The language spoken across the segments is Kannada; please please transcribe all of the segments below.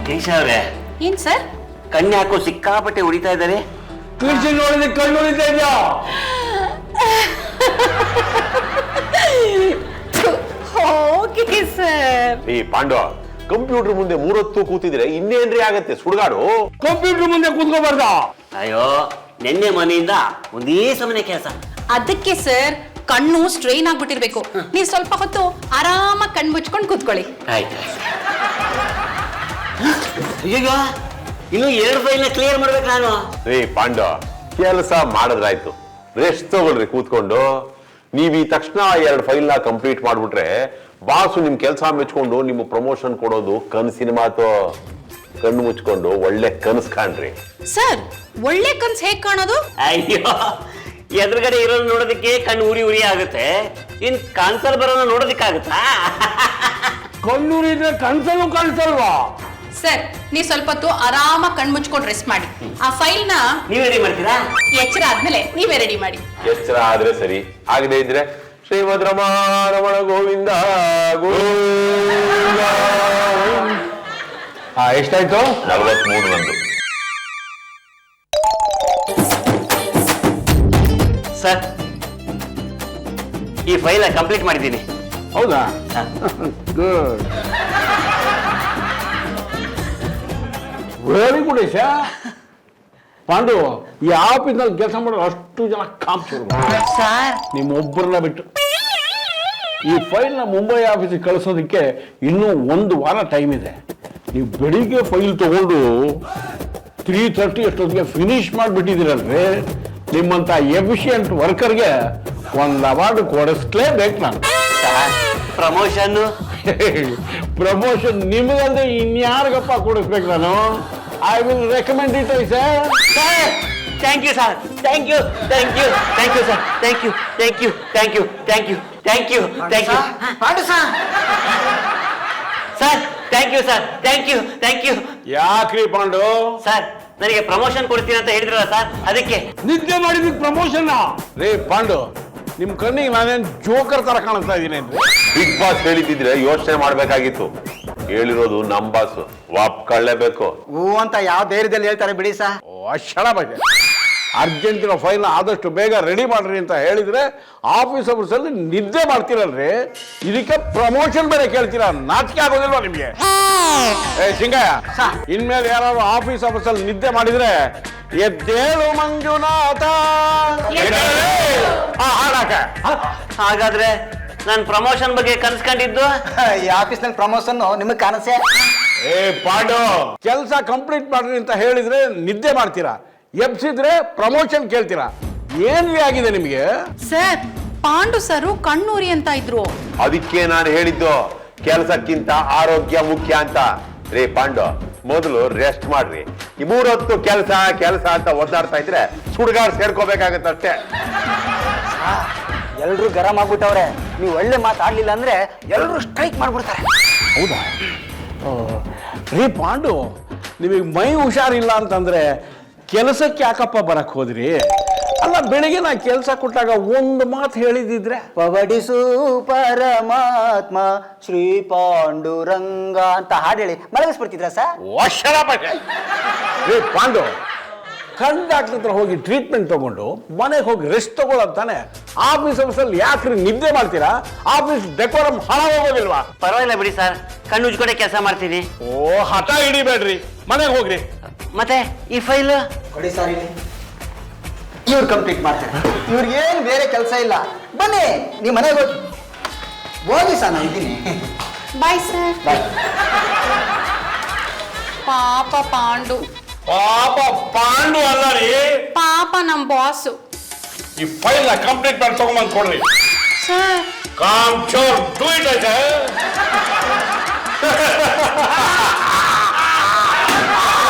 ಕೇಶ ಅವ್ರೆ, ಏನ್ ಸರ್? ಕಣ್ಣು ಹಾಕೋ ಸಿಕ್ಕಾಪಟ್ಟೆ ಹೊಡಿತಾ ಇದ್ದಾರೆ. ಕೀರ್ತಿ ನೋಡಿದ್ರೆ ಕಣ್ಣು ಹೊಡಿತಾ ಇದೆಯಾ? Okay sir. ಈ ಪಾಂಡವ, ಕಂಪ್ಯೂಟರ್ ಮುಂದೆ 3 ಹೊತ್ತು ಕೂತಿದ್ರೆ ಇನ್ನೇನ್ರಿ ಆಗತ್ತೆ ಸುಡುಗಾಡು? ಕಂಪ್ಯೂಟರ್ ಮುಂದೆ ಕೂತ್ಕೋಬಾರ್ದ? ಅಯ್ಯೋ, ನಿನ್ನೆ ಮನೆಯಿಂದ ಒಂದೇ ಸಮನೆ ಕೆಲಸ. ಅದಕ್ಕೆ ಸರ್ ಕಣ್ಣು ಸ್ಟ್ರೈನ್ ಆಗ್ಬಿಟ್ಟಿರ್ಬೇಕು. ನೀವು ಸ್ವಲ್ಪ ಹೊತ್ತು ಆರಾಮಾಗಿ ಕಣ್ಣು ಮುಚ್ಕೊಂಡು ಕೂತ್ಕೊಳ್ಳಿ. ಆಯ್ತು. ಈಗ ಇನ್ನು 2 ಫೈಲ್ನ ಕ್ಲಿಯರ್ ಮಾಡ್ಬೇಕು ನಾನು. ರೀ ಪಾಂಡವ, ಕೆಲಸ ಮಾಡಿದ್ರಾಯ್ತು, ರೆಸ್ಟ್ ತಗೊಳ್ರಿ ಕೂತ್ಕೊಂಡು. ನೀವ್ ಈ ತಕ್ಷಣ 2 ಫೈಲ್ನ ಕಂಪ್ಲೀಟ್ ಮಾಡ್ಬಿಟ್ರೆ ಬಾಸು ನಿಮ್ ಕೆಲಸ ಮೆಚ್ಕೊಂಡು ನಿಮ್ಮ ಪ್ರಮೋಷನ್ ಕೊಡೋದು ಕನಸಿನ ಮಾತು. ಕಣ್ಣು ಮುಚ್ಕೊಂಡು ಒಳ್ಳೆ ಕನಸು ಕಾಣ್ರಿ. ಸರ್, ಒಳ್ಳೆ ಕನ್ಸು ಹೇಗ್ ಕಾಣೋದು? ಅಯ್ಯೋ, ಎದುರುಗಡೆ ಇರೋದು ನೋಡೋದಕ್ಕೆ ಕಣ್ಣು ಉರಿ ಆಗುತ್ತೆ. ಇನ್ ಕಾನ್ಸಲ್ ಬರೋನ ನೋಡೋದಕ್ಕಾಗುತ್ತಾ? ಕಣ್ಣೂರಿದ್ರೆ ಕನ್ಸಲ್ಲೂ ಕಾಣಿಸಲ್ವಾ? ಸರ್, ನೀವು ಸ್ವಲ್ಪ ಹೊತ್ತು ಆರಾಮಾಗಿ ಕಣ್ಣು ಮುಚ್ಕೊಂಡು ರೆಸ್ಟ್ ಮಾಡಿ. ಆ ಫೈಲ್ನ ನೀವ್ ರೆಡಿ ಮಾಡ್ತೀರಾ? ಎಚ್ಚರ ಆದ್ಮೇಲೆ ನೀವೇ ರೆಡಿ ಮಾಡಿ. ಎಚ್ಚರ ಆದ್ರೆ ಸರಿ, ಆಗದೆ ಇದ್ರೆ ಶ್ರೀಮದ್ ರಮಣ ಗೋವಿಂದ ಗೋವಿಂದ. ಎಷ್ಟಾಯ್ತು? 43 ನಂದು. ಸರ್, ಈ ಫೈಲ್ ಕಂಪ್ಲೀಟ್ ಮಾಡಿದ್ದೀನಿ. ಹೌದಾ? Good, very good. Yasha Pandu, ಈ ಆಫೀಸ್ನಲ್ಲಿ ಕೆಲಸ ಮಾಡೋ ಅಷ್ಟು ಜನ ಕಾಂಪ್ಸರು ಸರ್, ನಿಮ್ಮೊಬ್ಬರನ್ನ ಬಿಟ್ಟು. ಈ ಫೈಲ್ನ ಮುಂಬೈ ಆಫೀಸಿಗೆ ಕಳಿಸೋದಕ್ಕೆ ಇನ್ನೂ 1 ವಾರ ಟೈಮ್ ಇದೆ. ನೀವು ಬೆಳಿಗ್ಗೆ ಫೈಲ್ ತಗೊಂಡು 3:30 ಅಷ್ಟೊತ್ತಿಗೆ ಫಿನಿಶ್ ಮಾಡಿಬಿಟ್ಟಿದ್ದೀರಲ್ರಿ, ನಿಮ್ಮಂಥ ಎಫಿಷಿಯಂಟ್ ವರ್ಕರ್ಗೆ 1 ಅವಾರ್ಡ್ ಕೊಡಿಸ್ಲೇಬೇಕು ನಾನು. ಪ್ರಮೋಷನ್ ಪ್ರಮೋಷನ್ ನಿಮಗಂದ್ರೆ ಇನ್ಯಾರಿಗಪ್ಪ ಕೊಡಿಸ್ಬೇಕು ನಾನು? I will recommend it. Sir, thank you sir, thank you, thank you, thank you sir, thank you, thank you, thank you, thank you, thank you, thank you. Pandu sir, sir, thank you sir, thank you, thank you. ಯಾಕ್ರಿ ಪಾಂಡು? ಸರ್, ನನಗೆ ಪ್ರಮೋಷನ್ ಕೊಡ್ತೀನಿ ಅಂತ ಹೇಳಿದ್ರಲ್ಲ ಸರ್, ಅದಕ್ಕೆ. ನಿದ್ದೆ ಮಾಡಿದ ಪ್ರಮೋಷನ್ ರೇ ಪಾಂಡು, ನಿಮ್ ಕಣ್ಣಿಗೆ ನಾನೇನ್ ಜೋಕರ್ ತರ ಕಾಣಿಸ್ತಾ ಇದ್ದೀನಿ ಅಂದ್ರೆ? ಬಿಗ್ ಬಾಸ್ ಹೇಳಿದ್ರೆ ಯೋಚನೆ ಮಾಡ್ಬೇಕಾಗಿತ್ತು. ಹೇಳಿರೋದು ನಮ್ ಬಾಸ್, ವಾಪ್ಕೊಳ್ಳೇಬೇಕು. ಹೂ ಅಂತ ಯಾವ ಧೈರ್ಯದಲ್ಲಿ ಹೇಳ್ತಾರೆ ಬಿಡಿ ಸರ್. ಅಕ್ಷಣ ಬಗ್ಗೆ ಅರ್ಜೆಂಟಿನ ಫೈಲ್ ಆದಷ್ಟು ಬೇಗ ರೆಡಿ ಮಾಡ್ರಿ ಅಂತ ಹೇಳಿದ್ರೆ ಆಫೀಸ್ ಅವರ್ಸ್ ಅಲ್ಲಿ ನಿದ್ದೆ ಮಾಡ್ತೀರಲ್ರಿ, ಇದಕ್ಕೆ ಪ್ರಮೋಷನ್ ಬೇರೆ ಕೇಳ್ತೀರಾ? ನಾಚಿಕೆ ಆಗೋದಿಲ್ವಾ ನಿಮ್ಗೆ? ಸಿಂಗಯ್ಯ, ಇನ್ಮೇಲೆ ಯಾರು ಆಫೀಸ್ ಅವರ್ಸ್ ಅಲ್ಲಿ ನಿದ್ದೆ ಮಾಡಿದ್ರೆ ಎದ್ದೇಳು ಮಂಜುನಾಥ ಹಾಡಾಕ. ಹಾಗಾದ್ರೆ ನಾನು ಪ್ರಮೋಷನ್ ಬಗ್ಗೆ ಕನ್ಸ್ಕೊಂಡಿದ್ದು ಈ ಆಫೀಸ್ನಲ್ಲಿ ಪ್ರಮೋಷನ್ ನಿಮಗೆ ಕಾಣಿಸೆ? ಪಾಂಡು, ಕೆಲಸ ಕಂಪ್ಲೀಟ್ ಮಾಡ್ರಿ ಅಂತ ಹೇಳಿದ್ರೆ ನಿದ್ದೆ ಮಾಡ್ತೀರಾ, ಎಬ್ಸಿದ್ರೆ ಪ್ರಮೋಷನ್ ಕೇಳ್ತೀರಾ? ಏನ್ರಿ ಆಗಿದೆ ನಿಮ್ಗೆ? ಸರ್, ಪಾಂಡು ಸರು ಕಣ್ಣೂರಿ ಅಂತ ಇದ್ರು. ಅದಕ್ಕೆ ನಾನು ಹೇಳಿದ್ದು ಕೆಲಸಕ್ಕಿಂತ ಆರೋಗ್ಯ ಮುಖ್ಯ ಅಂತ. ರೇ ಪಾಂಡು, ಮೊದಲು ರೆಸ್ಟ್ ಮಾಡ್ರಿ. ಈ 3 ಹೊತ್ತು ಕೆಲಸ ಕೆಲಸ ಅಂತ ಒದ್ದಾಡ್ತಾ ಇದ್ರೆ ಸುಡುಗಾಡ್ ಸೇರ್ಕೋಬೇಕಾಗತ್ತಷ್ಟೇ. ಎಲ್ರು ಗರಂ ಆಗ್ಬಿಟ್ಟವ್ರೆ. ನೀವು ಒಳ್ಳೆ ಮಾತಾಡ್ಲಿಲ್ಲ ಅಂದ್ರೆ ಎಲ್ರು ಸ್ಟ್ರೈಕ್ ಮಾಡ್ಬಿಡ್ತಾರೆ. ಹೌದಾ? ರೀ ಪಾಂಡು, ನಿಮಗೆ ಮೈ ಹುಷಾರಿಲ್ಲ ಅಂತಂದ್ರೆ ಕೆಲಸಕ್ಕೆ ಯಾಕಪ್ಪ ಬರಕ್ ಹೋದ್ರಿ? ಅಲ್ಲ, ಬೆಳಿಗ್ಗೆ ನಾ ಕೆಲಸ ಕೊಟ್ಟಾಗ 1 ಮಾತು ಹೇಳಿದಿದ್ರೆ, ಪವಡಿಸು ಪರಮಾತ್ಮ ಶ್ರೀ ಪಾಂಡುರಂಗ ಅಂತ ಹಾಡು ಹೇಳಿ ಮಲಗಿಸ್ಬಿಡ್ತಿದ್ರ ಸರ್? ರೀ ಪಾಂಡು, ಕಣ್ ಡಾಕ್ಟರ್ ಹತ್ರ ಹೋಗಿ ಟ್ರೀಟ್ಮೆಂಟ್ ತಗೊಂಡು ಮನೆಗೆ ಹೋಗಿ ರೆಸ್ಟ್ ತಗೊಳ್ಳೋದಾನೆ. ಆಫೀಸ್ ಅವರ್ಸಲ್ಲಿ ಯಾಕ್ರಿ ನಿದ್ದೆ ಮಾಡ್ತೀರಾ? ಆಫೀಸ್ ಡೆಕೋರಮ್ ಹಾಳಾಗೋದಿಲ್ವಾ? ಪರವಾಗಿಲ್ಲ ಬಿಡಿ ಸರ್, ಕಣ್ಣು ಉಜ್ಕೊಂಡೆ ಕೆಲಸ ಮಾಡ್ತೀನಿ. ಹಠ ಹಿಡಿಬೇಡ್ರಿ, ಮನೆಗೆ ಹೋಗ್ರಿ. ಮತ್ತೆ ಈ ಫೈಲ್ ಕೊಡಿ ಸರ್, ಇಲ್ಲಿ ಇವ್ರು ಕಂಪ್ಲೀಟ್ ಮಾಡ್ತಾರೆ. ಇವ್ರಿಗೆ ಏನು ಬೇರೆ ಕೆಲಸ ಇಲ್ಲ. ಬನ್ನಿ, ನೀವು ಮನೆಗೆ ಹೋಗಿ ಸರ್, ನಾನು ಇದ್ದೀನಿ. Bye sir. ಪಾಪ ಪಾಂಡು. ಪಾಪ ಪಾಂಡು ಅಲ್ಲ ರೀ, ಪಾಪ ನಮ್ ಬಾಸು. ಈ ಫೈಲ್ ಕಂಪ್ಲೀಟ್ ಮಾಡಿ ತಗೊಂಬಂದು ಕೊಡ್ರಿ. Sir, com Chor do it ಆಯ್ತಾ?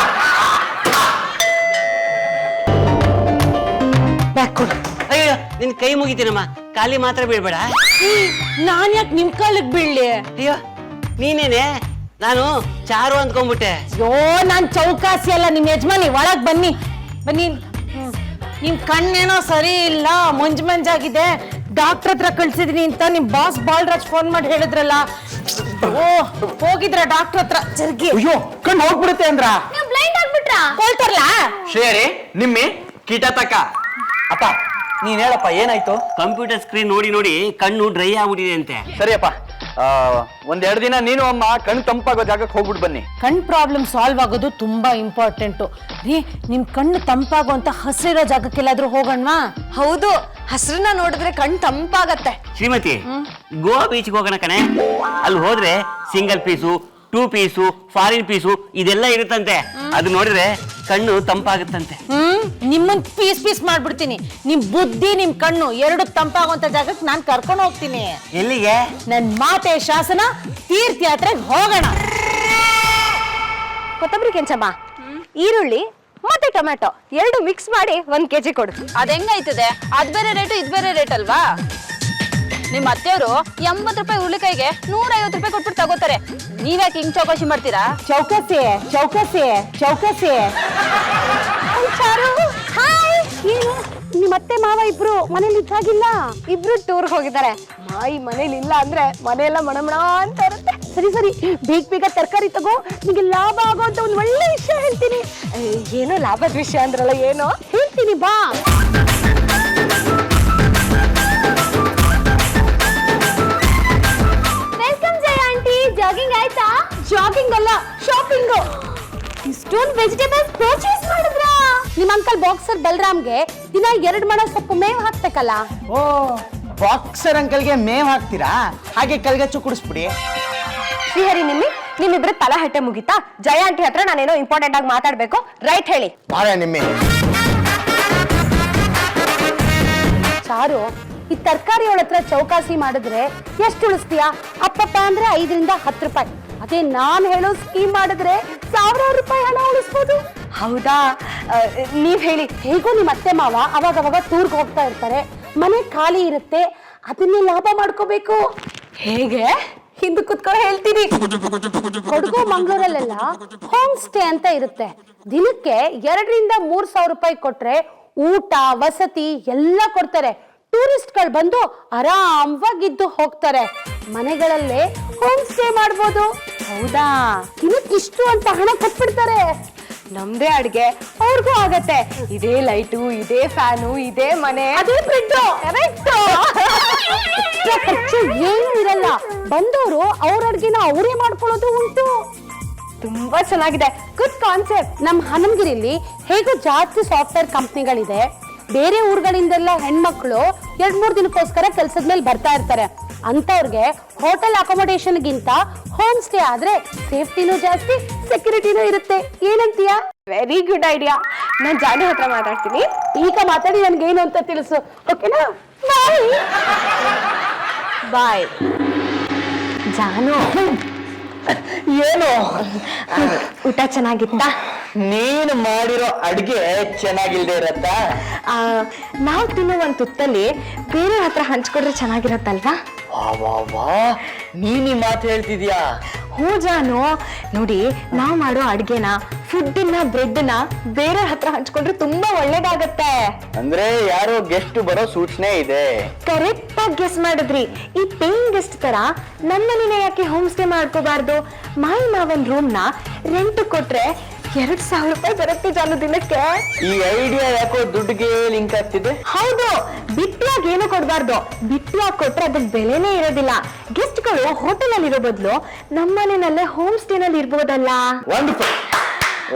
ಅಯ್ಯೋ, ನಿನ್ ಕೈ ಮುಗಿತೀನಮ್ಮ, ಖಾಲಿ ಮಾತ್ರ ಬೀಳ್ಬೇಡ. ನಾನ್ ಯಾಕೆ ನಿಮ್ ಕಾಲಕ್ ಬೀಳ್ಲಿ? ಅಯ್ಯೋ, ನೀನೇನೆ, ನಾನು ಚಾರು ಅಂದ್ಕೊಂಡ್ಬಿಟ್ಟೆ. ಅಯ್ಯೋ, ನಾನ್ ಚೌಕಾಸಿ ಅಲ್ಲ, ನಿಮ್ ಯಜಮಾನಿ. ಒಳಗ್ ಬನ್ನಿ ಬನ್ನಿ. ನಿಮ್ ಕಣ್ಣೇನೋ ಸರಿ ಇಲ್ಲ, ಮಂಜಾಗಿದೆ. ಡಾಕ್ಟರ್ ಹತ್ರ ಕಳ್ಸಿದೀನಿ ಅಂತ ನಿಮ್ ಬಾಸ್ ಬಾಲ್ರಾಜ್ ಫೋನ್ ಮಾಡಿ ಹೇಳಿದ್ರಲ್ಲ. ಓ ಹೋಗಿದ್ರ ಡಾಕ್ಟರ್ ಹತ್ರ ಜರ್ಗಿ ಅಯ್ಯೋ ಕಣ್ಣು ಹೋಗ್ಬಿಡುತ್ತೆ ಅಂದ್ರ ನೀವು ಬ್ಲೈಂಡ್ ಆಗ್ಬಿಟ್ರಾ ಕೊಳ್ತಾರಲ್ಲ ಶ್ರೇಯರಿ ನಿಮ್ಮಿ ಕೀಟ ತಕ್ಕ ಅಪ್ಪ ನೀನ್ ಹೇಳಪ್ಪ ಏನಾಯ್ತು? ಕಂಪ್ಯೂಟರ್ ಸ್ಕ್ರೀನ್ ನೋಡಿ ನೋಡಿ ಕಣ್ಣು ಡ್ರೈ ಆಗ್ಬಿಟ್ಟಿದೆ ಅಂತೆ. ಸರಿಯಪ್ಪ ಒಂದೆರಡು ದಿನ ನೀನು ಅಮ್ಮ ಕಣ್ಣು ತಂಪಾಗೋ ಜಾಗಕ್ಕೆ ಹೋಗ್ಬಿಟ್ಟು ಬನ್ನಿ. ಕಣ್ ಪ್ರಾಬ್ಲಮ್ ಸಾಲ್ವ್ ಆಗೋದು ತುಂಬಾ ಇಂಪಾರ್ಟೆಂಟು ರೀ. ನಿಮ್ ಕಣ್ಣು ತಂಪಾಗುವಂತ ಹಸಿರಿರೋ ಜಾಗಕ್ಕೆಲ್ಲಾದ್ರೂ ಹೋಗೋಣವಾ? ಹೌದು, ಹಸ್ರನ್ನ ನೋಡಿದ್ರೆ ಕಣ್ ತಂಪಾಗತ್ತೆ. ಶ್ರೀಮತಿ, ಗೋವಾ ಬೀಚ್ಗೆ ಹೋಗೋಣ ಕಣೆ. ಅಲ್ಲಿ ಹೋದ್ರೆ single piece, 2 piece, foreign piece ಇದೆಲ್ಲ ಇರುತ್ತಂತೆ. ಅದು ನೋಡಿದ್ರೆ ಕಣ್ಣು ತಂಪಾಗುತ್ತಂತೆ. ನಿಮ್ಮನ್ ಪೀಸ್ ಪೀಸ್ ಮಾಡ್ಬಿಡ್ತೀನಿ. ನಿಮ್ ಬುದ್ಧಿ ನಿಮ್ ಕಣ್ಣು ಎರಡು ತಂಪಾಗುವಂತ ಜಾಗಕ್ಕೆ ನಾನ್ ಕರ್ಕೊಂಡು ಹೋಗ್ತೀನಿ. ಎಲ್ಲಿಗೆ? ನನ್ ಮಾತೆ ಶಾಸನ ತೀರ್ಥಯಾತ್ರೆಗೆ ಹೋಗೋಣ. ಕೊತ್ತಂಬರಿ ಕೆಂಚಮ್ಮ, ಈರುಳ್ಳಿ ಮತ್ತೆ ಟೊಮೆಟೊ ಎರಡು ಮಿಕ್ಸ್ ಮಾಡಿ 1 kg ಕೊಡು. ಅದ್ ಹೆಂಗೈತದೆ? ಅದ್ ಬೇರೆ ರೇಟು ಇದ್ ಬೇರೆ ರೇಟ್ ಅಲ್ವಾ? ನಿಮ್ ಅತ್ತೆಯವರು 80 ರೂಪಾಯಿ ಹುರುಳಿಕಾಯಿಗೆ 150 ರೂಪಾಯಿ ಕೊಟ್ಬಿಟ್ಟು ತಗೋತಾರೆ. ನೀವ್ಯಾಕೆ ಹಿಂಗ್ ಚೌಕಾಶಿ ಮಾಡ್ತೀರಾ? ಚೌಕಸಿ ಚೌಕಸಿ ಚೌಕಸಿ. ಹಾಯ್, ಏನು ನಿಮ್ಮತ್ತೆ ಮಾವ ಇಬ್ರು ಮನೇಲಿ ಇದ್ದಾಗಿಲ್ಲ? ಇಬ್ರು ಟೂರ್ಗೆ ಹೋಗಿದ್ದಾರೆ. ಮಾಯಿ ಮನೇಲಿ ಇಲ್ಲ ಅಂದ್ರೆ ಮನೆಯೆಲ್ಲ ಮಣಮಣ ಅಂತ ಇರುತ್ತೆ. ಸರಿ ಸರಿ, ಬೇಗ ಬೇಗ ತರಕಾರಿ ತಗೋ, ನಿಮಗೆ ಲಾಭ ಆಗೋಂತ ಒಂದು ಒಳ್ಳೆ ವಿಷಯ ಹೇಳ್ತೀನಿ. ಏನೋ ಲಾಭದ ವಿಷಯ ಅಂದ್ರಲ್ಲ, ಏನೋ ಹೇಳ್ತೀನಿ ಬಾ. ವೆಲ್ಕಮ್ ಜಯ ಆಂಟಿ. ಜಾಗಿಂಗ್ ಆಯ್ತಾ? ಜಾಗಿಂಗ್ ಅಲ್ಲ, ಶಾಪಿಂಗ್. ಇಷ್ಟೊಂದು ವೆಜಿಟೇಬಲ್ಸ್ ಪರ್ಚೇಸ್ ಮಾಡಿದ್ರಾ? ನಿಮ್ಮ ಅಂಕಲ್ ಬಾಕ್ಸರ್ ಬಲರಾಮ್ಗೆ ದಿನ 2 ಮಣ ಸೊಪ್ಪು ಮೇವು ಹಾಕ್ಬೇಕಲ್ಲ? ಓ, ಬಾಕ್ಸರ್ ಅಂಕಲ್ಗೆ ಮೇವ್ ಹಾಕ್ತೀರಾ? ಹಾಗೆ ಕಲ್ಗಚ್ಚು ಕುಡಿಸ್ಬಿಡಿ. ಶ್ರೀಹರಿ, ನಿಮ್ಮಿಬ್ರು ತಲಹಟ್ಟೆ ಮುಗಿತಾ? ಜಯ ಆಂಟಿ ಹತ್ರ ನಾನೇನೋ ಇಂಪಾರ್ಟೆಂಟ್ ಆಗಿ ಮಾತಾಡ್ಬೇಕು, ರೈಟ್ ಹೇಳಿ. ಚಾರು, ಈ ತರಕಾರಿ ಹತ್ರ ಚೌಕಾಸಿ ಮಾಡಿದ್ರೆ ಎಷ್ಟು ಉಳಿಸ್ತೀಯಾ? ಅಪ್ಪಪ್ಪ ಅಂದ್ರೆ 5 ರಿಂದ 10 ರೂಪಾಯಿ. ಅದೇ ನಾನ್ ಹೇಳೋ ಸ್ಕೀಮ್ ಮಾಡಿದ್ರೆ 1000 ರೂಪಾಯಿ ಹಣ ಉಳಿಸ್ಬೋದು. ಹೌದಾ? ನೀವ್ ಹೇಳಿ. ಹೇಗೋ ನಿಮ್ಮ ಅತ್ತೆ ಮಾವ ಅವಾಗ ಟೂರ್ಗೆ ಹೋಗ್ತಾ ಇರ್ತಾರೆ, ಮನೆ ಖಾಲಿ ಇರುತ್ತೆ, ಅದನ್ನೇ ಲಾಭ ಮಾಡ್ಕೋಬೇಕು. ಹೇಗೆ? ಹಿಂದೆ ಕುತ್ಕೊಂಡು ಹೇಳ್ತೀನಿ. ಕೊಡಗು ಮಂಗಳೂರಲ್ಲೆಲ್ಲ ಹೋಮ್ ಸ್ಟೇ ಅಂತ ಇರುತ್ತೆ. ದಿನಕ್ಕೆ 2 ರಿಂದ 3 ಸಾವಿರ ರೂಪಾಯಿ ಕೊಟ್ರೆ ಊಟ ವಸತಿ ಎಲ್ಲ ಕೊಡ್ತಾರೆ. ಟೂರಿಸ್ಟ್ಗಳು ಬಂದು ಆರಾಮವಾಗಿದ್ದು ಹೋಗ್ತಾರೆ. ಮನೆಗಳಲ್ಲೇ ಹೋಮ್ ಸ್ಟೇ ಮಾಡ್ಬೋದು. ಹೌದಾ? ದಿನಕ್ಕೆ ಇಷ್ಟು ಅಂತ ಹಣ ಕೊಟ್ಬಿಡ್ತಾರೆ. ನಮ್ದೇ ಅಡ್ಗೆ ಅವ್ರಿಗೂ ಆಗತ್ತೆ. ಇದೇ ಲೈಟು, ಇದೇ ಫ್ಯಾನು, ಇದೇ ಮನೆ, ಅದೇ ಫ್ರಿಡ್ಜ್. ಕರೆಕ್ಟ್. ಖರ್ಚು ಏನು ಇರಲ್ಲ. ಬಂದವರು ಅವ್ರ ಅಡ್ಗೆನ ಅವರೇ ಮಾಡ್ಕೊಳ್ಳೋದು ಉಂಟು. ತುಂಬಾ ಚೆನ್ನಾಗಿದೆ. Good concept. ನಮ್ಮ ಹನಮಗಿರಿಲಿ ಹೇಗೂ ಜಾಸ್ತಿ ಸಾಫ್ಟ್ವೇರ್ ಕಂಪ್ನಿಗಳಿದೆ. ಬೇರೆ ಊರುಗಳಿಂದೆಲ್ಲ ಹೆಣ್ಮಕ್ಳು 2-3 ದಿನಕ್ಕೋಸ್ಕರ ಕೆಲ್ಸದ ಮೇಲೆ ಬರ್ತಾ ಇರ್ತಾರೆ. ಅಂತವ್ರಿಗೆ ಹೋಟೆಲ್ ಅಕೊಮಡೇಷನ್ಗಿಂತ ಹೋಮ್ ಸ್ಟೇ ಆದ್ರೆ ಸೇಫ್ಟಿನೂ ಜಾಸ್ತಿ, ಸೆಕ್ಯೂರಿಟಿನೂ ಇರುತ್ತೆ. ಏನಂತೀಯ? Very good idea. ನಾನ್ ಜಾನು ಹತ್ರ ಮಾತಾಡ್ತೀನಿ. ಈಗ ಮಾತಾಡಿ ನನ್ಗೇನು ಅಂತ ತಿಳಿಸು, ಓಕೆನಾ? ಬಾಯ್ ಬಾಯ್. ಜಾನು, ಏನು ಊಟ ಚೆನ್ನಾಗಿತ್ತಾ? ನೀನು ಮಾಡಿರೋ ಅಡ್ಗೆ ಚೆನ್ನಾಗಿಲ್ದೇ ಇರತ್ತ? ನಾವು ತಿನ್ನೋ ಒಂದು ತುತ್ತಲ್ಲಿ ಬೇರೆ ಹತ್ರ ಹಂಚ್ಕೊಡ್ರೆ ಚೆನ್ನಾಗಿರತ್ತಲ್ವಾ? ನೀನ್ ಈ ಮಾತು ಹೇಳ್ತಿದ್ಯಾ? ಹ್ಞೂ ಜಾನು, ನೋಡಿ ನಾವು ಮಾಡೋ ಅಡ್ಗೆನ, ಫುಡ್ನ, ಬ್ರೆಡ್ನ ಬೇರೆ ಹತ್ರ ಹಂಚ್ಕೊಂಡ್ರೆ ತುಂಬಾ ಒಳ್ಳೇದಾಗತ್ತೆ. ಅಂದ್ರೆ ಯಾರೋ ಗೆಸ್ಟ್ ಬರೋ ಸೂಚನೆ ಇದೆ. ಕರೆಕ್ಟ್ ಆಗಿ ಗೆಸ್ ಮಾಡಿದ್ರಿ. ಈ ಪೇಯಿಂಗ್ ಗೆಸ್ಟ್ ತರ ನಮ್ಮನೇನೆ ಯಾಕೆ ಹೋಮ್ ಸ್ಟೇ ಮಾಡ್ಕೋಬಾರ್ದು? ಮಾಯಿ ಮಾವನ್ ರೂಮ್ ನ ರೆಂಟ್ ಕೊಟ್ರೆ 2000 ರೂಪಾಯಿ ಬರುತ್ತೆ ಜಾನು ದಿನಕ್ಕೆ. ಈ ಐಡಿಯಾ ಯಾಕೋ ದುಡ್ಡಿಗೆ ಲಿಂಕ್ ಆಗ್ತಿದೆ. ಹೌದು, ಬಿಟ್ಟಿಯಾಗಿ ಏನು ಕೊಡ್ಬಾರ್ದು. ಬಿಟ್ಟಿಯಾಗಿ ಕೊಟ್ರೆ ಅದಕ್ಕೆ ಬೆಲೆನೇ ಇರೋದಿಲ್ಲ. ಗೆಸ್ಟ್ ಗಳು ಹೋಟೆಲ್ ಅಲ್ಲಿ ಇರೋ ಬದಲು ನಮ್ಮನೇನಲ್ಲೇ ಹೋಮ್ ಸ್ಟೇ ನಲ್ಲಿ ಇರ್ಬೋದಲ್ಲ. Wonderful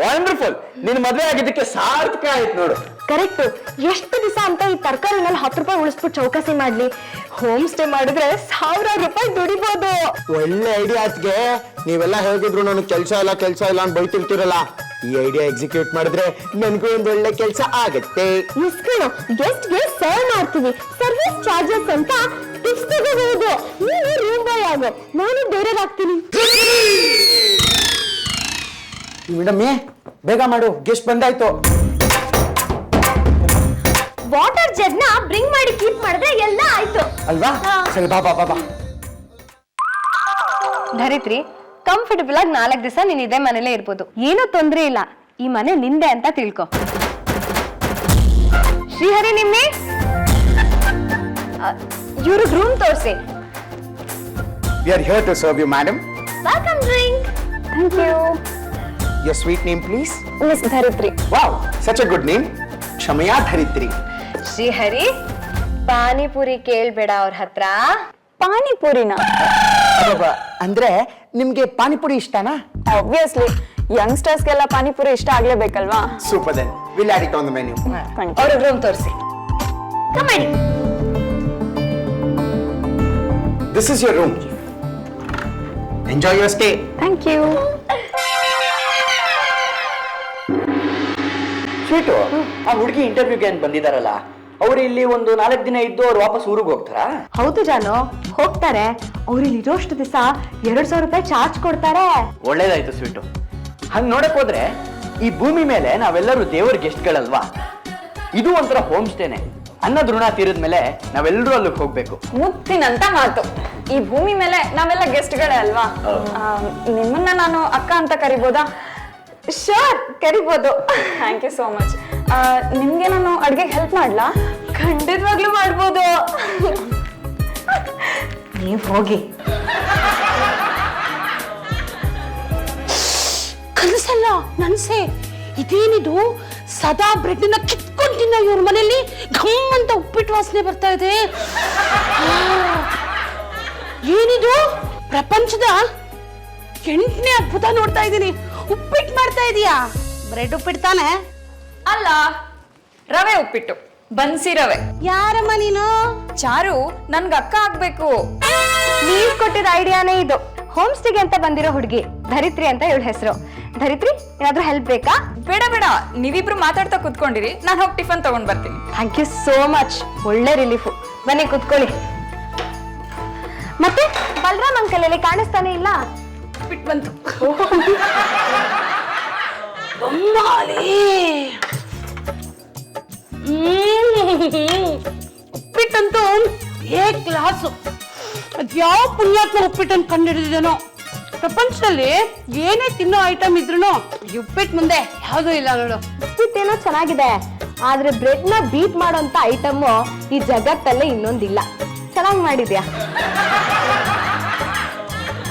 wonderful. ನಿನ್ ಮದುವೆ ಆಗಿದ್ದಕ್ಕೆ ಸಾರ್ಥಕ ಆಯ್ತು ನೋಡು. ಕರೆಕ್ಟ್. ಎಷ್ಟು ದಿವಸ ಅಂತ ಈ ತರಕಾರಿನಲ್ಲಿ 10 ರೂಪಾಯಿ ಉಳಿಸ್ಬಿಟ್ಟು ಚೌಕಾಸಿ ಮಾಡ್ಲಿ? ಹೋಮ್ ಸ್ಟೇ ಮಾಡಿದ್ರೆ 1000 ರೂಪಾಯಿ ದುಡಿಬಹುದು. ಒಳ್ಳೆ ಐಡಿಯಾ ಆತ್ಗೆ. ನೀವೆಲ್ಲ ಹೇಗಿದ್ರು ನನಗೆ ಕೆಲಸ ಇಲ್ಲ ಅಂತ ಬೈತಿರ್ತೀರಲ್ಲ, ಈ ಐಡಿಯಾ ಎಕ್ಸಿಕ್ಯೂಟ್ ಮಾಡಿದ್ರೆ ನನಗೂ ಒಂದು ಒಳ್ಳೆ ಕೆಲಸ ಆಗತ್ತೆ. ಇಸ್ಕೊಂಡು ಗೆಸ್ಟ್ಗೆ ಸರ್ವ್ ಮಾಡ್ತೀವಿ. ಸರ್ವಿಸ್ ಚಾರ್ಜಸ್ ಅಂತ ಟಿಪ್ಸ್ ತಗೋಬಹುದು. ನೀನು ರೂಮ್ ಬಾಯ್ ಆಗೋ, ನಾನು ಬೇರೆದಾಗ್ತೀನಿ. ಮೇಡಮ್ ಬೇಗ ಮಾಡು, ಗೆಸ್ಟ್ ಬಂದಾಯ್ತು. ವಾಟರ್ ಜಗ್ ನ ಬ್ರಿಂಗ್ ಮಾಡಿ ಕೀಪ್ ಮಾಡಿದ್ರೆ ಎಲ್ಲ ಆಯ್ತು ಅಲ್ವಾ? ಸರಿ, ಬಾ ಬಾ ಬಾ ಬಾ. ಧರಿತ್ರಿ, ಕಂಫರ್ಟಬಲ್ ಆಗಿ 4 ದಿವಸ ನೀನ್ ಇದೇ ಮನೇಲೇ ಇರ್ಬೋದು. ಏನೂ ತೊಂದ್ರೆ ಇಲ್ಲ. ಈ ಮನೆ ನಿಂದೆ ಅಂತ ತಿಳ್ಕೊ. ಶ್ರೀಹರಿ, ನಿಮ್ಮೆ ಇವ್ರಿಗೆ ರೂಮ್ ತೋರಿಸಿ. We are here to serve you, madam. Welcome drink. Thank you. Your sweet name, please. Miss Dharitri. Wow, such a good name. Kshamaya Dharitri. Srihari panipuri ಕೇಳ್ಬೇಡ ಅವ್ರ ಹತ್ರ. ಪಾನಿಪುರಿನ ಅಬ್ಬಬ್ಬ, ಅಂದ್ರೆ ನಿಮ್ಗೆ ಪಾನಿಪುರಿ ಇಷ್ಟನಾ? ಆಬ್ವಿಯಸ್ಲಿ ಯಂಗ್ಸ್ಟರ್ಸ್ಗೆಲ್ಲ ಪಾನಿಪುರಿ ಇಷ್ಟ ಆಗ್ಲೇಬೇಕಲ್ವಾ? Super then. We'll add it on the menu. ಅವ್ರ ರೂಮ್ ತೋರಿಸಿ. ಕಮಾಡಿ. This is your room. Enjoy your stay. Thank you. ಸ್ವೀಟು, ಆ ಹುಡುಗಿ ಇಂಟರ್ವ್ಯೂಗೆ ಅಂತ ಬಂದಿದಾರಲ್ಲ, ಅವ್ರು ಇಲ್ಲಿ ಒಂದು 4 ದಿನ ಇದ್ದು ಅವ್ರು ವಾಪಸ್ ಊರಿಗೆ ಹೋಗ್ತಾರಾ? ಹೌದು ಜಾನು, ಹೋಗ್ತಾರೆ. ಅವ್ರು ಇಲ್ಲಿ ಇರೋಷ್ಟು ದಿವಸ 2,000 ರೂಪಾಯಿ ಚಾರ್ಜ್ ಕೊಡ್ತಾರೆ. ಒಳ್ಳೇದಾಯ್ತು ಸ್ವೀಟು. ಹಂಗ್ ನೋಡಕ್ ಹೋದ್ರೆ ಈ ಭೂಮಿ ಮೇಲೆ ನಾವೆಲ್ಲರೂ ದೇವರ ಗೆಸ್ಟ್ಗಳಲ್ವಾ? ಇದು ಒಂಥರ ಹೋಮ್ ಸ್ಟೇನೆ. ಅನ್ನದ ಋಣ ತೀರಿದ್ಮೇಲೆ ನಾವೆಲ್ಲರೂ ಅಲ್ಲಿಗೆ ಹೋಗ್ಬೇಕು. ಮುತ್ತಿನಂತ ಮಾತು. ಈ ಭೂಮಿ ಮೇಲೆ ನಾವೆಲ್ಲ ಗೆಸ್ಟ್ಗಳೇ ಅಲ್ವಾ? ನಿಮ್ಮನ್ನ ನಾನು ಅಕ್ಕ ಅಂತ ಕರಿಬೋದಾ? ಶೋರ್, ಕರಿಬೋದು. Thank you so much. ನಿಮ್ಗೆ ನಾನು ಅಡ್ಗೆಗೆ ಹೆಲ್ಪ್ ಮಾಡ್ಲಾ? ಖಂಡಿತವಾಗ್ಲೂ ಮಾಡ್ಬೋದು. ನೀವ್ ಹೋಗಿ. ಕನಸಲ್ಲ, ನನ್ಸೆ. ಇದೇನಿದು? ಸದಾ ಬ್ರೆಡ್ ನ ಕಿತ್ಕೊಂಡು ತಿನ್ನೋ ಇವ್ರ ಮನೇಲಿ ಘಮ್ ಅಂತ ಉಪ್ಪಿಟ್ಟು ವಾಸನೆ ಬರ್ತಾ ಇದೆ. ಏನಿದು? ಪ್ರಪಂಚದ 8ನೇ ಅದ್ಭುತ ನೋಡ್ತಾ ಇದ್ದೀನಿ. ಉಪ್ಪಿಟ್ಟು ಮಾಡ್ತಾ ಇದೀಯಾ? ಬ್ರೆಡ್ ಉಪ್ಪಿಟ್ಟು ತಾನೆ? ಅಲ್ಲ, ರವೆ ಉಪ್ಪಿಟ್ಟು, ಬನ್ಸಿ ರವೆ. ಯಾರಮ್ಮ ನೀನು? ಚಾರು, ನನ್ಗೆ ಅಕ್ಕ ಆಗ್ಬೇಕು. ನೀವ್ ಕೊಟ್ಟಿರೋ ಐಡಿಯಾನೇ ಇದು. ಹೋಮ್ ಸ್ಟೇಗೆ ಅಂತ ಬಂದಿರೋ ಹುಡುಗಿ ಧರಿತ್ರಿ ಅಂತ ಇವಳ ಹೆಸರು. ಧರಿತ್ರಿ, ಏನಾದ್ರೂ ಹೆಲ್ಪ್ ಬೇಕಾ? ಬೇಡ ಬೇಡ, ನೀವಿಬ್ರು ಮಾತಾಡ್ತಾ ಕುತ್ಕೊಂಡಿರಿ, ನಾನು ಹೋಗಿ ಟಿಫನ್ ತಗೊಂಡ್ ಬರ್ತೀನಿ. Thank you so much. ಒಳ್ಳೆ ರಿಲೀಫು. ಬನ್ನಿ ಕುತ್ಕೊಳ್ಳಿ. ಮತ್ತೆ ಬಲರಾಮ್ ಅಂಕಲ್ ಅಲ್ಲಿ ಕಾಣಿಸ್ತಾನೆ ಇಲ್ಲ? ಬಿಟ್ಟು ಬಂತು. ಉಪ್ಪಿಟ್ಟಂತೂ ಏ ಕ್ಲಾಸು. ಅದ್ಯಾವ ಪುಣ್ಯಾತ್ಮ ಉಪ್ಪಿಟ್ಟನ್ನು ಕಂಡುಹಿಡಿದಿದನೋ. ಪ್ರಪಂಚದಲ್ಲಿ ಏನೇ ತಿನ್ನೋ ಐಟಮ್ ಇದ್ರು ಉಪ್ಪಿಟ್ಟು ಮುಂದೆ ಯಾವುದೂ ಇಲ್ಲ ನೋಡು. ಉಪ್ಪಿಟ್ಟೇನೋ ಚೆನ್ನಾಗಿದೆ, ಆದ್ರೆ ಬ್ರೆಡ್ ನ ಬೀಟ್ ಮಾಡೋಂತ ಐಟಮ್ ಈ ಜಗತ್ತಲ್ಲೇ ಇನ್ನೊಂದಿಲ್ಲ. ಚೆನ್ನಾಗಿ ಮಾಡಿದ್ಯಾ.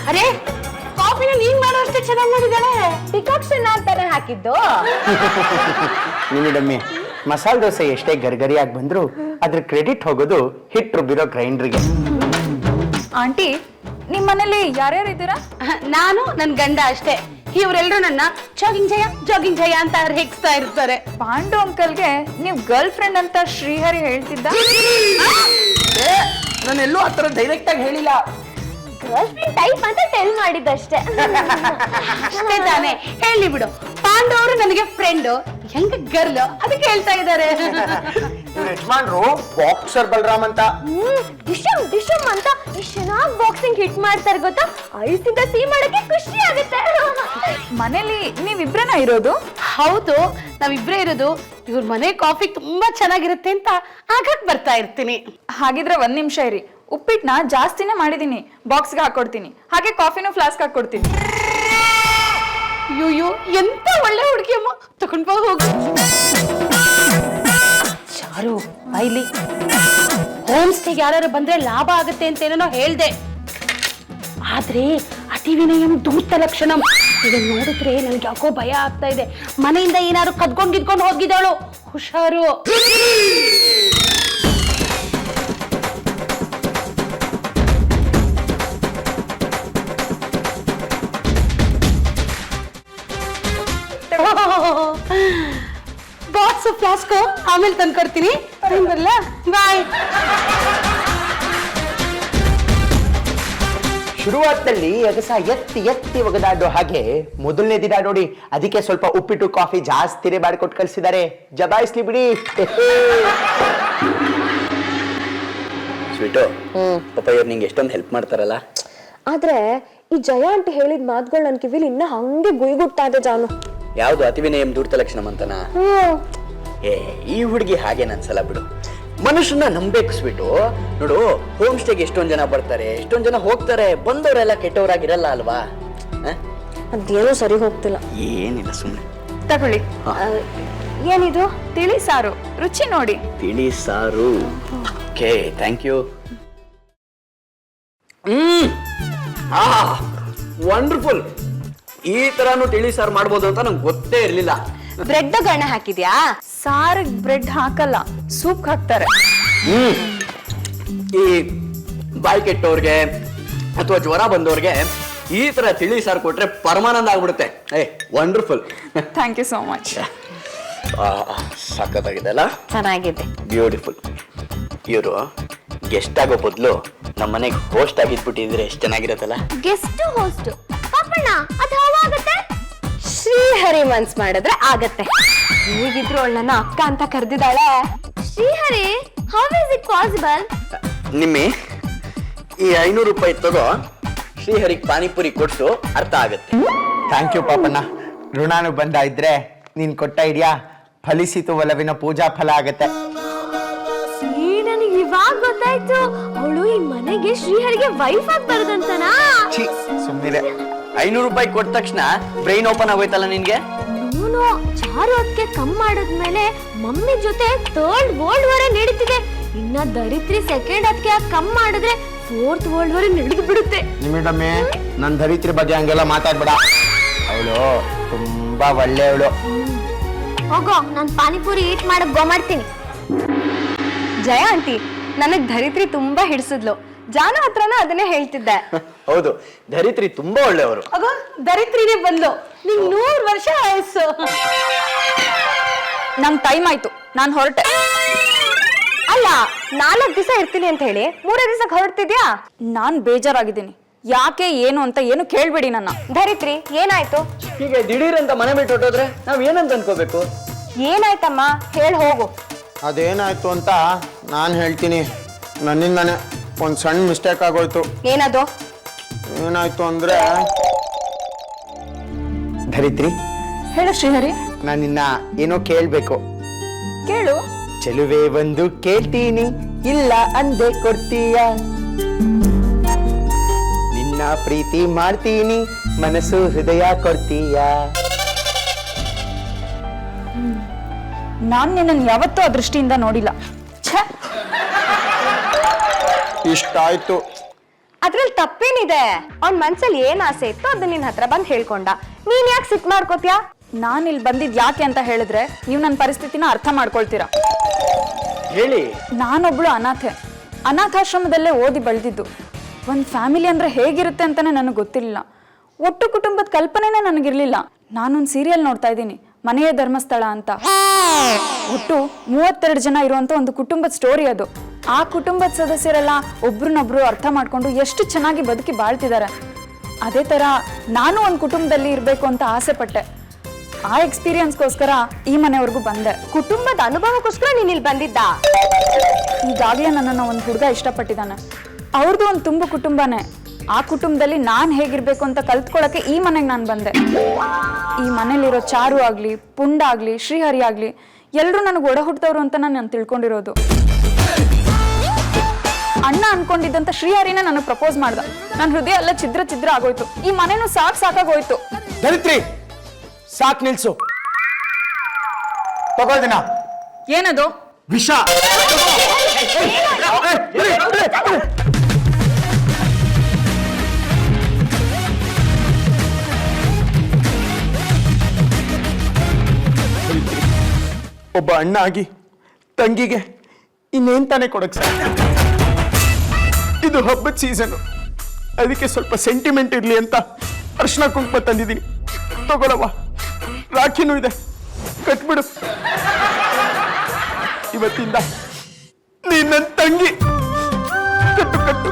ಅರೆ, ಕಾಫಿನ ನೀನ್ ಮಾಡೋಷ್ಟೇ ಚೆನ್ನಾಗಿ ಮಾಡಿದಾಳೆ. ಡಿಕಾಕ್ಷನ್ ಅಂತಾನೆ ಹಾಕಿದ್ದು. ನಿಮಿಡಮ್ಮಿ, ಮಸಾಲೆ ದೋಸೆ ಎಷ್ಟೇ ಗರ್ಗರಿಯಾಗಿ ಬಂದ್ರು ಅದ್ರ ಕ್ರೆಡಿಟ್ ಹೋಗೋದು ಹಿಟ್ ರುಬ್ಬಿರೋ ಗ್ರೈಂಡರ್ಗೆ. ಆಂಟಿ, ನಿಮ್ ಮನೇಲಿ ಯಾರ್ಯಾರು ಇದ್ದೀರಾ? ನಾನು ನನ್ ಗಂಡ ಅಷ್ಟೇ. ಇವರೆಲ್ಲರೂ ನನ್ನ ಜಾಗಿಂಗ್ ಜಯ ಅಂತ ಹೇಗಿಸ್ತಾ ಇರ್ತಾರೆ. ಪಾಂಡು ಅಂಕಲ್ಗೆ ನೀವ್ ಗರ್ಲ್ ಫ್ರೆಂಡ್ ಅಂತ ಶ್ರೀಹರಿ ಹೇಳ್ತಿದ್ದ. ನಾನೆಲ್ಲೂ ಆ ಥರ ಡೈರೆಕ್ಟ್ ಆಗಿ ಹೇಳಿಲ್ಲ. ಗರ್ಲ್ ಫ್ರೆಂಡ್ ಟೈಪ್ ಅಂತ ಟೆಲ್ ಮಾಡಿದ್ದಷ್ಟೇ. ಅಷ್ಟೇ ತಾನೆ, ಹೇಳಿ ಬಿಡು. ಪಾಂಡು ಅವರು ನನಗೆ ಫ್ರೆಂಡ್, ಹೆಂಗ ಗರ್ಲ್, ಅದಕ್ಕೆ ಹೇಳ್ತಾ ಇದ್ದಾರೆ. ಇವ್ರ ಯಜಮಾನ್ರು ಬಾಕ್ಸರ್ ಬಲರಾಮ್ ಅಂತ. ಡಿಶಮ್ ಅಂತ ಎಷ್ಟು ಚೆನ್ನಾಗಿ ಬಾಕ್ಸಿಂಗ್ ಹಿಟ್ ಮಾಡ್ತಾರೆ ಗೊತ್ತಾ? ಐಸಿಂದ ಸಿಹಿ ಮಾಡಕ್ಕೆ ಖುಷಿ ಆಗುತ್ತೆ. ಮನೇಲಿ ನೀವಿಬ್ರೇನ ಇರೋದು? ಹೌದು, ನಾವಿಬ್ರೇ ಇರೋದು. ಇವ್ರ ಮನೆ ಕಾಫಿ ತುಂಬಾ ಚೆನ್ನಾಗಿರುತ್ತೆ ಅಂತ ಆಗಾಗ್ ಬರ್ತಾ ಇರ್ತೀನಿ. ಹಾಗಿದ್ರೆ 1 ನಿಮಿಷ ಇರಿ, ಉಪ್ಪಿಟ್ಟನ್ನ ಜಾಸ್ತಿನೇ ಮಾಡಿದೀನಿ, ಬಾಕ್ಸ್ಗೆ ಹಾಕೊಡ್ತೀನಿ. ಹಾಗೆ ಕಾಫಿನೂ ಫ್ಲಾಸ್ಕ್ ಹಾಕೊಡ್ತೀನಿ. ಅಯ್ಯೋ, ಎಂತ ಒಳ್ಳೆ ಹುಡುಗಿಯಮ್ಮ. ತಗೊಂಡ್ ಬಾ, ಹೋಗು. ಚಾರು, ಬೈಲಿ. ಹೋಮ್ ಸ್ಟೇಗೆ ಯಾರು ಬಂದ್ರೆ ಲಾಭ ಆಗುತ್ತೆ ಅಂತ ಏನೋ ಹೇಳ್ದೆ, ಆದ್ರೆ ಅತಿವಿನಯಂ ಧೂರ್ತ ಲಕ್ಷಣಂ. ಇದನ್ನ ನೋಡಿದ್ರೆ ನನ್ಗೆ ಯಾಕೋ ಭಯ ಆಗ್ತಾ ಇದೆ. ಮನೆಯಿಂದ ಏನಾದ್ರು ಕದ್ಕೊಂಡು ಹೋಗಿದ್ದಾಳು. ಹುಷಾರು. ಬಾಕ್ಸ್ ಫ್ಲಾಸ್ಕು ಆಮೇಲೆ ತಂದ್ಕೊಡ್ತೀನಿ. ಬರಲ್ಲ, ಬಾಯ್. ಶುರುವಾತಲ್ಲಿ ಎಗಸ ಎತ್ತಿ ಒಗದಾಡೋ ಹಾಗೆ ಮೊದಲನೇ ದಿನ ನೋಡಿ, ಅದಕ್ಕೆ ಸ್ವಲ್ಪ ಉಪ್ಪಿಟ್ಟು ಕಾಫಿ ಜಾಸ್ತಿನೇ ಮಾಡಿಕೊಟ್ಟು ಕಳಿಸಿದ್ದಾರೆ. ಜಬಾಯಿಸ್ಲಿ ಬಿಡಿ. ಸ್ವೀಟು, ಪಾಪ ಇವ್ರು ನಿಂಗೆ ಎಷ್ಟೊಂದು ಹೆಲ್ಪ್ ಮಾಡ್ತಾರಲ್ಲ. ಆದ್ರೆ ಈ ಜಯ ಅಂತ ಹೇಳಿದ ಮಾತುಗಳು ನನ್ ಕಿವಿಲಿ ಇನ್ನ ಹಂಗೆ ಗುಯ್ಗುಡ್ತಾ ಇದೆ ಜಾನು. ಯಾವ್ದು ಅತಿವಿನಯಂ ಧೂರ್ತ ಲಕ್ಷಣಂ ಅಂತನಾ? ಈ ಹುಡುಗಿ ಹಾಗೆ ನನ್ಸಲ ಬಿಡು. ಮನುಷ್ಯನ ನಂಬೇಕು ಸ್ವೀಟು. ನೋಡು, ಹೋಮ್ ಸ್ಟೇಗೆ ಎಷ್ಟೊಂದ್ ಜನ ಬರ್ತಾರೆ, ಎಷ್ಟೊಂದ್ ಜನ ಹೋಗ್ತಾರೆ. ಬಂದವರೆಲ್ಲ ಕೆಟ್ಟವರಾಗಿರಲ್ಲ ಅಲ್ವಾ? ಅದೇನೋ ಸರಿ ಹೋಗ್ತಿಲ್ಲ. ಏನಿಲ್ಲ, ಸುಮ್ಮನೆ ತಗೊಳ್ಳಿ. ಏನಿದು? ತಿಳಿ ಸಾರು, ರುಚಿ ನೋಡಿ. ತಿಳಿ ಸಾರು. Okay, thank you. ವಂಡರ್ಫುಲ್. ಈ ತರಾನು ತಿಳಿ ಸಾರು ಮಾಡ್ಬೋದು ಅಂತ ನಂಗೆ ಗೊತ್ತೇ ಇರ್ಲಿಲ್ಲ. ಬ್ರೆಡ್ ಗಣ್ಣ ಹಾಕಿದ್ಯಾ? ಸಾರಿಗೆ ಬ್ರೆಡ್ ಹಾಕಲ್ಲ, ಸೂಪ್ ಹಾಕ್ತಾರೆ. ಈ ಬಾಯಿ ಕೆಟ್ಟವ್ರಿಗೆ ಅಥವಾ ಜ್ವರ ಬಂದವ್ರಿಗೆ ಈ ತರ ತಿಳಿ ಸಾರು ಕೊಟ್ರೆ ಪರಮಾನಂದ ಆಗ್ಬಿಡುತ್ತೆ. Wonderful. Thank you so much. ಸಖತ್ತಾಗಿದೆ ಅಲ್ಲ? ಚೆನ್ನಾಗಿದೆ. ಬ್ಯೂಟಿಫುಲ್. ಇವರು ಗೆಸ್ಟ್ ಆಗೋ ಬದಲು ನಮ್ಮ ಮನೆಗೆ ಹೋಸ್ಟ್ ಆಗಿದ್ಬಿಟ್ಟಿದ್ರೆ ಎಷ್ಟು ಚೆನ್ನಾಗಿರತ್ತಲ್ಲ. ಗೆಸ್ಟ್ ಹೋಸ್ಟ್ ಪಾಪಣ್ಣ, ಅದು ಯಾವಾಗತ್ತೆ? ಶ್ರೀಹರಿ ಮನ್ಸ್ ಮಾಡಿದ್ರೆ ಆಗತ್ತೆ. ಹೇಗಿದ್ರು ಅವಳನ್ನ ಅಕ್ಕ ಅಂತ ಕರೆದಿದ್ದಾಳೆ. Srihari, how is it possible? Nimmi ಈ 500 ರೂಪಾಯಿ ತಗೋ, ಶ್ರೀಹರಿಗೆ ಪಾನಿಪುರಿ ಕೊಡ್ಸು, ಅರ್ಥ ಆಗತ್ತೆ. Thank you Papanna. ಋಣಾನುಬಂಧ ಇದ್ರೆ ನೀನ್ ಕೊಟ್ಟ ಐಡಿಯಾ ಫಲಿಸಿತು ಒಲವಿನ ಪೂಜಾ ಫಲ ಆಗತ್ತೆ. ನನಗೆ ಇವಾಗ ಗೊತ್ತಾಯ್ತು, ಅವಳು ಈ ಮನೆಗೆ ಶ್ರೀಹರಿಗೆ ವೈಫ್ ಆಗ್ಬಾರ್ದಂತನಾ? ಛೀ, ಸುಮ್ಮನಿರೆ. 500 ರೂಪಾಯಿ ಕೊಟ್ಟ ತಕ್ಷಣ ಬ್ರೈನ್ ಓಪನ್ ಆಗೋಯ್ತಲ್ಲ ನಿನ್ಗೆ. ಅವನು ಚಾರು ಅದಕ್ಕೆ ಕಮ್ ಮಾಡಿದ್ಮೇಲೆ ಮಮ್ಮಿ ಜೊತೆ ಥರ್ಡ್ ವರ್ಲ್ಡ್ ವಾರ್ ನಡೀತಿದೆ. ಇನ್ನ ದರಿತ್ರಿ ಸೆಕೆಂಡ್ ಅದಕ್ಕೆ ಕಮ್ ಮಾಡಿದ್ರೆ ಫೋರ್ತ್ ವರ್ಲ್ಡ್ ವಾರ್ ನಡೆದು ಬಿಡುತ್ತೆ. ನಿಮಿಡಮ್ಮೆ, ನನ್ ಧರಿತ್ರಿ ಬಗ್ಗೆ ಹಂಗೆಲ್ಲ ಮಾತಾಡ್ಬೇಡ. ಅವಳು ತುಂಬಾ ಒಳ್ಳೆಯವಳು. ಹೋಗೋ, ನಾನ್ ಪಾನಿಪುರಿ ಈಟ್ ಮಾಡಕ್ ಗೋ ಮಾಡ್ತೀನಿ. ಜಯ ಆಂಟಿ, ನನಗ್ ಧರಿತ್ರಿ ತುಂಬಾ ಹಿಡಿಸಿದ್ಲು. ಜಾನ ಹತ್ರನೂ ಅದನ್ನೇ ಹೇಳ್ತಿದ್ದೆ. ಹೌದು, ಧರಿತ್ರಿ ತುಂಬಾ ಒಳ್ಳೆಯವರು. ಅಗೋ ದರಿತ್ರಿನೇ ಬಂದ್ಲು. ನಿಂಗ್ 100 ವರ್ಷ ಆಯಸ್ಸು. ನಂಗ್ ಟೈಮ್ ಆಯ್ತು, ನಾನ್ ಹೊರಟೆ. ಅಲ್ಲ, 4 ದಿವಸ ಇರ್ತೀನಿ ಅಂತ ಹೇಳಿ 3 ದಿವಸಕ್ಕೆ ಹೊರಡ್ತಿದ್ಯಾ? ನಾನ್ ಬೇಜಾರಾಗಿದ್ದೀನಿ. ಯಾಕೆ ಏನು ಅಂತ ಏನು ಕೇಳ್ಬೇಡಿ ನನ್ನ. ಧರಿತ್ರಿ, ಏನಾಯ್ತು? ಹೀಗೆ ದಿಢೀರ್ ಅಂತ ಮನೆ ಬಿಟ್ಟು ಹೊಟ್ಟೋದ್ರೆ ನಾವ್ ಏನಂತ ಅನ್ಕೋಬೇಕು? ಏನಾಯ್ತಮ್ಮ, ಹೇಳ್ ಹೋಗು. ಅದೇನಾಯ್ತು ಅಂತ ನಾನು ಹೇಳ್ತೀನಿ. ನನ್ನಿಂದಾನೆ ಒಂದು ಸಣ್ಣ ಮಿಸ್ಟೇಕ್ ಆಗೋಯ್ತು. ಏನದು? ಏನಾಯ್ತು ಅಂದ್ರೆ, ಧರಿತ್ರಿ, ಹೇಳು ಶ್ರೀಹರಿ. ನಾನಿನ್ನ ಏನೋ ಕೇಳ್ಬೇಕು. ಕೇಳು. ಚೆಲುವೆ ಒಂದು ಕೇಳ್ತೀನಿ, ಇಲ್ಲ ಅಂದೆ ಕೊಡ್ತೀಯ. ನಿನ್ನ ಪ್ರೀತಿ ಮಾಡ್ತೀನಿ, ಮನಸ್ಸು ಹೃದಯ ಕೊಡ್ತೀಯ. ನಾನ್ ನಿನ್ನನ್ನು ಯಾವತ್ತೂ ಆ ದೃಷ್ಟಿಯಿಂದ ನೋಡಿಲ್ಲ. ಛೆ, ಇಷ್ಟ ಆಯ್ತು. ಅದ್ರಲ್ಲಿ ತಪ್ಪೇನಿದೆ? ಅವ್ನ್ ಮನ್ಸಲ್ಲಿ ಏನ್ ಆಸೆ ಇತ್ತು ಅದನ್ನ ನಿನ್ ಹತ್ರ ಬಂದ್ ಹೇಳ್ಕೊಂಡ. ನೀನ್ ಯಾಕೆ ಸಿಟ್ ಮಾಡ್ಕೋತ್ಯಾ? ನಾನ್ ಇಲ್ಲಿ ಬಂದಿದ್ ಯಾಕೆ ಅಂತ ಹೇಳಿದ್ರೆ ನೀವು ನನ್ನ ಪರಿಸ್ಥಿತಿನ ಅರ್ಥ ಮಾಡ್ಕೊಳ್ತೀರಾ. ಹೇಳಿ. ನಾನೊಬ್ಳು ಅನಾಥೆ. ಅನಾಥಾಶ್ರಮದಲ್ಲೇ ಓದಿ ಬೆಳೆದಿದ್ದು. ಒಂದು ಫ್ಯಾಮಿಲಿ ಅಂದ್ರೆ ಹೇಗಿರುತ್ತೆ ಅಂತಾನೆ ನನಗೆ ಗೊತ್ತಿರಲಿಲ್ಲ. ಒಟ್ಟು ಕುಟುಂಬದ ಕಲ್ಪನೆನೇ ನನಗಿರ್ಲಿಲ್ಲ. ನಾನೊಂದು ಸೀರಿಯಲ್ ನೋಡ್ತಾ ಇದ್ದೀನಿ, ಮನೆಯ ಧರ್ಮಸ್ಥಳ ಅಂತ. ಒಟ್ಟು 32 ಜನ ಇರುವಂತ ಒಂದು ಕುಟುಂಬದ ಸ್ಟೋರಿ ಅದು. ಆ ಕುಟುಂಬದ ಸದಸ್ಯರೆಲ್ಲ ಒಬ್ರನ್ನೊಬ್ರು ಅರ್ಥ ಮಾಡ್ಕೊಂಡು ಎಷ್ಟು ಚೆನ್ನಾಗಿ ಬದುಕಿ ಬಾಳ್ತಿದ್ದಾರೆ. ಅದೇ ತರ ನಾನು ಒಂದು ಕುಟುಂಬದಲ್ಲಿ ಇರಬೇಕು ಅಂತ ಆಸೆ ಪಟ್ಟೆ. ಆ ಎಕ್ಸ್ಪೀರಿಯನ್ಸ್ಗೋಸ್ಕರ ಈ ಮನೆವರೆಗೂ ಬಂದೆ. ಕುಟುಂಬದ ಅನುಭವಕ್ಕೋಸ್ಕರ ನೀನ್ ಇಲ್ಲಿ ಬಂದಿದ್ದ? ಈಗಾಗಲೇ ನನ್ನನ್ನು ಒಂದು ಹುಡುಗ ಇಷ್ಟಪಟ್ಟಿದ್ದಾನೆ. ಅವ್ರದ್ದು ಒಂದು ತುಂಬು ಕುಟುಂಬನೇ. ಆ ಕುಟುಂಬದಲ್ಲಿ ನಾನು ಹೇಗಿರ್ಬೇಕು ಅಂತ ಕಲ್ತ್ಕೊಳ್ಳೋಕೆ ಈ ಮನೆಗೆ ನಾನು ಬಂದೆ. ಈ ಮನೇಲಿರೋ ಚಾರು ಆಗ್ಲಿ, ಪುಂಡ ಆಗ್ಲಿ, ಶ್ರೀಹರಿ ಆಗ್ಲಿ, ಎಲ್ಲರೂ ನನಗೆ ಒಡ ಹುಟ್ಟಿದವರು ಅಂತ ನಾನು ತಿಳ್ಕೊಂಡಿರೋದು. ಅಣ್ಣ ಅನ್ಕೊಂಡಿದ್ದಂತ ಶ್ರೀಹರಿನೇ ನನಗೆ ಪ್ರಪೋಸ್ ಮಾಡ್ದ. ನನ್ನ ಹೃದಯ ಎಲ್ಲ ಛಿದ್ರ ಛಿದ್ರ ಆಗೋಯ್ತು. ಈ ಮನೇನು ಸಾಕಾಗೋಯ್ತು. ಧರಿತ್ರಿ, ಸಾಕ್ ನಿಲ್ಸು. ತಗೋದಿನ ಏನದು? ವಿಷ. ಒಬ್ಬ ಅಣ್ಣ ಆಗಿ ತಂಗಿಗೆ ಇನ್ನೇನ್ ತಾನೇ ಕೊಡಕ್ ಸರ್. ಇದು ಹಬ್ಬದ ಸೀಸನ್, ಅದಕ್ಕೆ ಸ್ವಲ್ಪ ಸೆಂಟಿಮೆಂಟ್ ಇರ್ಲಿ ಅಂತ ಅರ್ಶಿನ ಕುಂಕುಮ ತಂದಿದ್ದೀನಿ. ತಗೊಳವ, ರಾಖಿನೂ ಇದೆ, ಕಟ್ಬಿಡು. ಇವತ್ತಿಂದ ನೀನ್ ನನ್ನ ತಂಗಿ. ಕಟ್ಟು ಕಟ್ಟು.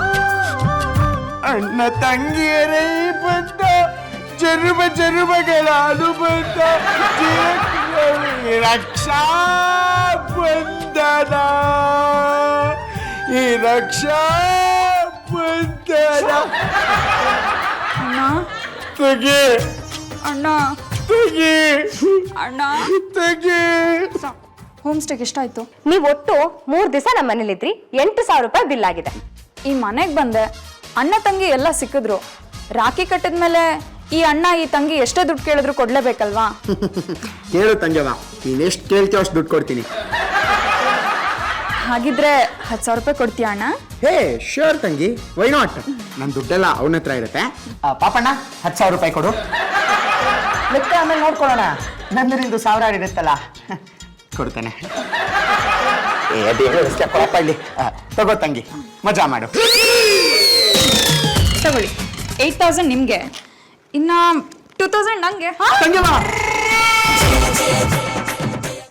ಅಣ್ಣ ತಂಗಿಯರೇ ಬಂದ ಜರುಬ ಜರುಬಗಳ ಅನುಬಂಧ, ರಕ್ಷಾ ಬಂಧನ, ಈ ರಕ್ಷಾ ಬಂಧನ. ತೆಗೆ ಅಣ್ಣ, ತೆಗೆ ಅಣ್ಣ, ತೆಗೆ. ಹೋಮ್ ಸ್ಟೇಗೆ ಎಷ್ಟಾಯ್ತು? ನೀವ್ ಒಟ್ಟು 3 ದಿವಸ ನಮ್ಮ ಮನೇಲಿದ್ರಿ. 8,000 ರೂಪಾಯಿ ಬಿಲ್ ಆಗಿದೆ. ಈ ಮನೆಗೆ ಬಂದೆ, ಅಣ್ಣ ತಂಗಿ ಎಲ್ಲ ಸಿಕ್ಕಿದ್ರು. ರಾಖಿ ಕಟ್ಟಿದ್ಮೇಲೆ ಈ ಅಣ್ಣ ಈ ತಂಗಿ ಎಷ್ಟೇ ದುಡ್ಡು ಕೇಳಿದ್ರು ಕೊಡ್ಲೇಬೇಕಲ್ವಾ? ಕೇಳು ತಂಜವ, ನೀನ್ ಎಷ್ಟು ಕೇಳ್ತೀವ ಅಷ್ಟು ದುಡ್ಡು ಕೊಡ್ತೀನಿ. ಹಾಗಿದ್ರೆ 10,000 ರೂಪಾಯಿ ಕೊಡ್ತೀಯ ಅಣ್ಣ? ಹೇ ಶ್ಯೂರ್ ತಂಗಿ, ವೈ ನಾಟ್? ನನ್ನ ದುಡ್ಡೆಲ್ಲ ಅವನ ಹತ್ರ ಇರುತ್ತೆ. ಪಾಪಣ್ಣ 10,000 ರೂಪಾಯಿ ಕೊಡು. ಲೆಕ್ಕ ಆಮೇಲೆ ನೋಡ್ಕೊಳ್ಳೋಣ. ನಂದು ನಿಂದು 1,000 ಇರುತ್ತಲ್ಲ, ಕೊಡ್ತಾನೆ. ಅದೇನು ಅಷ್ಟೇ ಪಾಪ ಇಲ್ಲಿ. ತಗೋ ತಂಗಿ, ಮಜಾ ಮಾಡು. ತಗೊಳ್ಳಿ, 8,000 ನಿಮ್ಗೆ, ಇನ್ನ 2,000 ನಂಗೆ. ತಂಗಿ